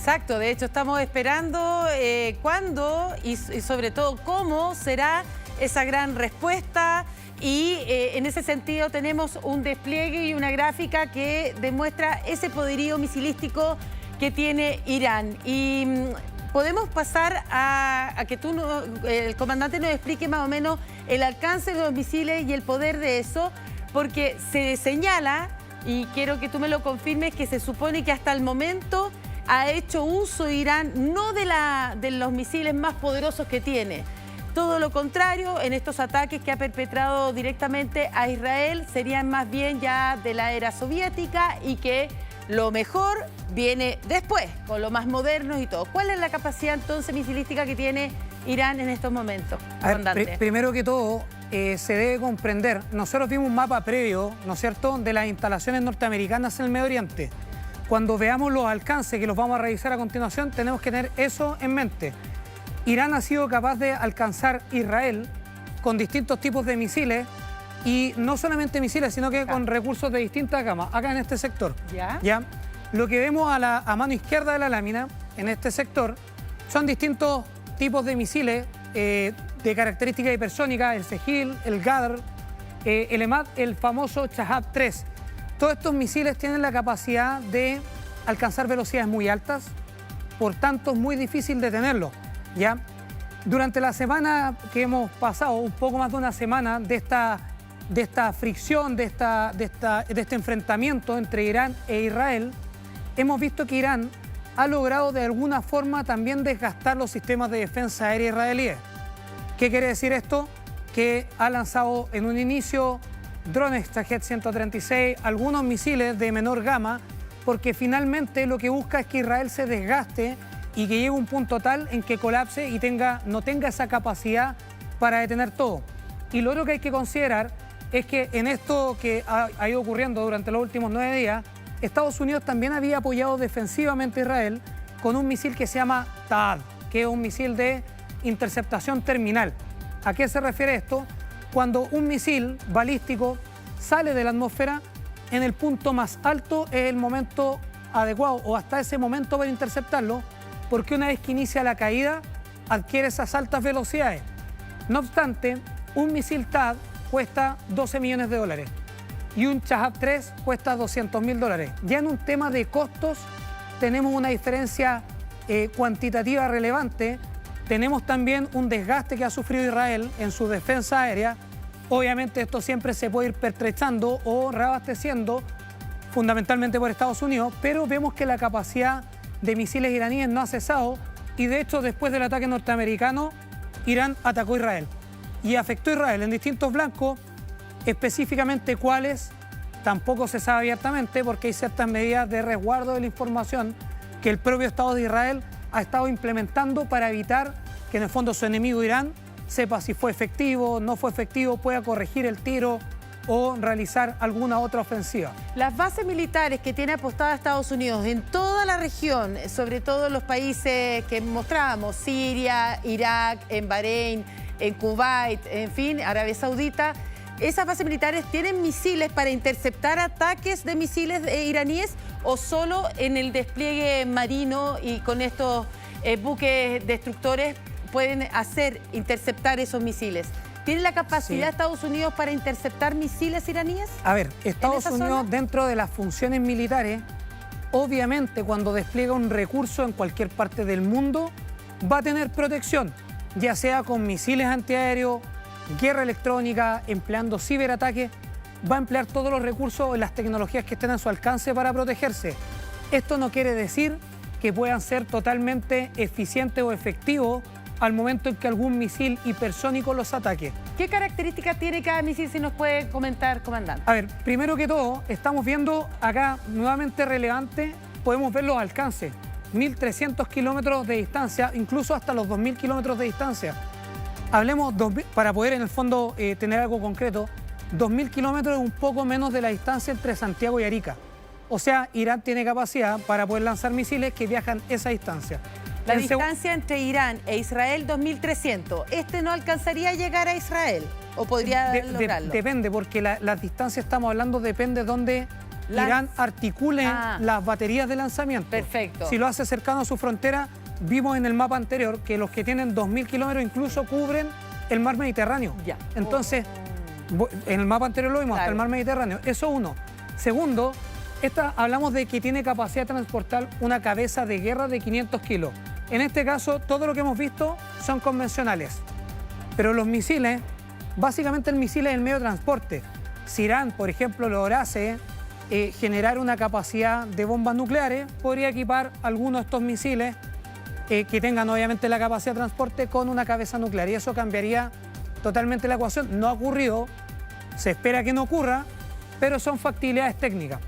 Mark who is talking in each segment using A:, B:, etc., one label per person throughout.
A: Exacto, de hecho estamos esperando cuándo y sobre todo cómo será esa gran respuesta y en ese sentido tenemos un despliegue y una gráfica que demuestra ese poderío misilístico que tiene Irán. Y podemos pasar a que el comandante nos explique más o menos el alcance de los misiles y el poder de eso, porque se señala, y quiero que tú me lo confirmes, que se supone que hasta el momento ha hecho uso Irán no de los misiles más poderosos que tiene. Todo lo contrario, en estos ataques que ha perpetrado directamente a Israel serían más bien ya de la era soviética y que lo mejor viene después, con lo más moderno y todo. ¿Cuál es la capacidad entonces misilística que tiene Irán en estos momentos, comandante?
B: Primero que todo, se debe comprender, nosotros vimos un mapa previo, ¿no es cierto?, de las instalaciones norteamericanas en el Medio Oriente. Cuando veamos los alcances, que los vamos a revisar a continuación, tenemos que tener eso en mente. Irán ha sido capaz de alcanzar Israel con distintos tipos de misiles y no solamente misiles, sino que con recursos de distintas gamas, acá en este sector. ¿Ya? Lo que vemos a mano izquierda de la lámina, en este sector, son distintos tipos de misiles de características hipersónicas, el Sejil, el Ghadr, el Emad, el famoso Shahab 3. Todos estos misiles tienen la capacidad de alcanzar velocidades muy altas, por tanto es muy difícil detenerlos, ¿ya? Durante la semana que hemos pasado, un poco más de una semana de esta fricción, de este enfrentamiento entre Irán e Israel, hemos visto que Irán ha logrado de alguna forma también desgastar los sistemas de defensa aérea israelíes. ¿Qué quiere decir esto? Que ha lanzado en un inicio drones Shahed 136, algunos misiles de menor gama, porque finalmente lo que busca es que Israel se desgaste y que llegue a un punto tal en que colapse y no tenga esa capacidad para detener todo. Y lo otro que hay que considerar es que en esto que ha ido ocurriendo durante los últimos 9 días, Estados Unidos también había apoyado defensivamente a Israel con un misil que se llama TAAD, que es un misil de interceptación terminal. ¿A qué se refiere esto? Cuando un misil balístico sale de la atmósfera, en el punto más alto es el momento adecuado o hasta ese momento para interceptarlo, porque una vez que inicia la caída adquiere esas altas velocidades. No obstante, un misil TAAD cuesta $12 millones y un Shahab 3 cuesta $200.000. Ya en un tema de costos tenemos una diferencia cuantitativa relevante. Tenemos también un desgaste que ha sufrido Israel en su defensa aérea. Obviamente esto siempre se puede ir pertrechando o reabasteciendo, fundamentalmente por Estados Unidos, pero vemos que la capacidad de misiles iraníes no ha cesado y de hecho después del ataque norteamericano, Irán atacó a Israel y afectó a Israel en distintos blancos, específicamente cuáles tampoco se sabe abiertamente porque hay ciertas medidas de resguardo de la información que el propio Estado de Israel ha estado implementando para evitar que en el fondo su enemigo Irán sepa si fue efectivo, no fue efectivo, pueda corregir el tiro o realizar alguna otra ofensiva.
A: Las bases militares que tiene apostada Estados Unidos en toda la región, sobre todo en los países que mostrábamos, Siria, Irak, en Bahrein, en Kuwait, en fin, Arabia Saudita, ¿esas bases militares tienen misiles para interceptar ataques de misiles iraníes o solo en el despliegue marino y con estos buques destructores pueden interceptar esos misiles? ¿Tiene la capacidad Estados Unidos para interceptar misiles iraníes?
B: A ver, Estados Unidos dentro de las funciones militares, obviamente cuando despliega un recurso en cualquier parte del mundo, va a tener protección, ya sea con misiles antiaéreos, guerra electrónica, empleando ciberataques, va a emplear todos los recursos y las tecnologías que estén a su alcance para protegerse. Esto no quiere decir que puedan ser totalmente eficientes o efectivos al momento en que algún misil hipersónico los ataque.
A: ¿Qué características tiene cada misil, si nos puede comentar, comandante?
B: A ver, primero que todo, estamos viendo acá, nuevamente relevante, podemos ver los alcances. 1.300 kilómetros de distancia, incluso hasta los 2.000 kilómetros de distancia. Hablemos, para poder en el fondo tener algo concreto, 2.000 kilómetros es un poco menos de la distancia entre Santiago y Arica. O sea, Irán tiene capacidad para poder lanzar misiles que viajan esa distancia.
A: La distancia entre Irán e Israel, 2.300. ¿Este no alcanzaría a llegar a Israel? ¿O podría lograrlo?
B: Depende, porque las distancias, estamos hablando, depende de dónde Irán articule las baterías de lanzamiento.
A: Perfecto.
B: Si lo hace cercano a su frontera, vimos en el mapa anterior que los que tienen 2.000 kilómetros incluso cubren el mar Mediterráneo.
A: Ya.
B: Entonces, en el mapa anterior lo vimos, hasta el mar Mediterráneo. Eso uno. Segundo, hablamos de que tiene capacidad de transportar una cabeza de guerra de 500 kilos. En este caso, todo lo que hemos visto son convencionales. Pero los misiles, básicamente el misil es el medio de transporte. Si Irán, por ejemplo, lograse generar una capacidad de bombas nucleares, podría equipar algunos de estos misiles que tengan obviamente la capacidad de transporte con una cabeza nuclear. Y eso cambiaría totalmente la ecuación. No ha ocurrido, se espera que no ocurra, pero son factibilidades técnicas.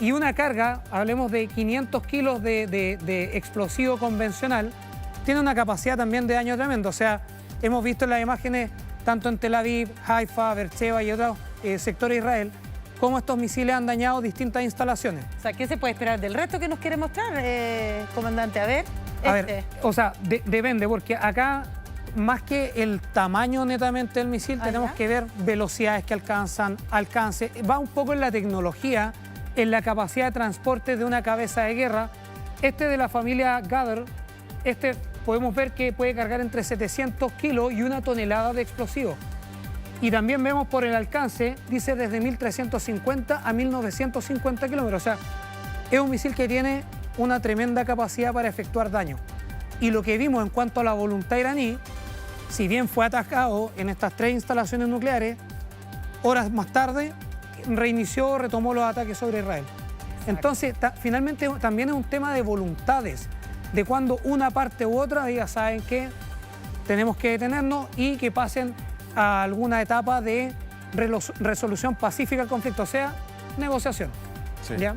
B: Y una carga, hablemos de 500 kilos de explosivo convencional, tiene una capacidad también de daño tremendo. O sea, hemos visto en las imágenes, tanto en Tel Aviv, Haifa, Beersheba y otros sectores de Israel, cómo estos misiles han dañado distintas instalaciones.
A: O sea, ¿qué se puede esperar del resto que nos quiere mostrar, comandante? A ver.
B: O sea, depende, porque acá, más que el tamaño netamente del misil, tenemos que ver velocidades que alcance. Va un poco en la tecnología, en la capacidad de transporte de una cabeza de guerra. De la familia Gather, podemos ver que puede cargar entre 700 kilos y 1 tonelada de explosivos. Y también vemos por el alcance, dice desde 1.350 a 1.950 kilómetros. O sea, es un misil que tiene una tremenda capacidad para efectuar daño. Y lo que vimos en cuanto a la voluntad iraní, si bien fue atacado en estas 3 instalaciones nucleares, horas más tarde retomó los ataques sobre Israel. Exacto. Entonces, finalmente también es un tema de voluntades, de cuando una parte u otra diga, ¿saben qué? Tenemos que detenernos y que pasen a alguna etapa de resolución pacífica del conflicto, o sea, negociación.
C: Sí.
B: ¿Ya?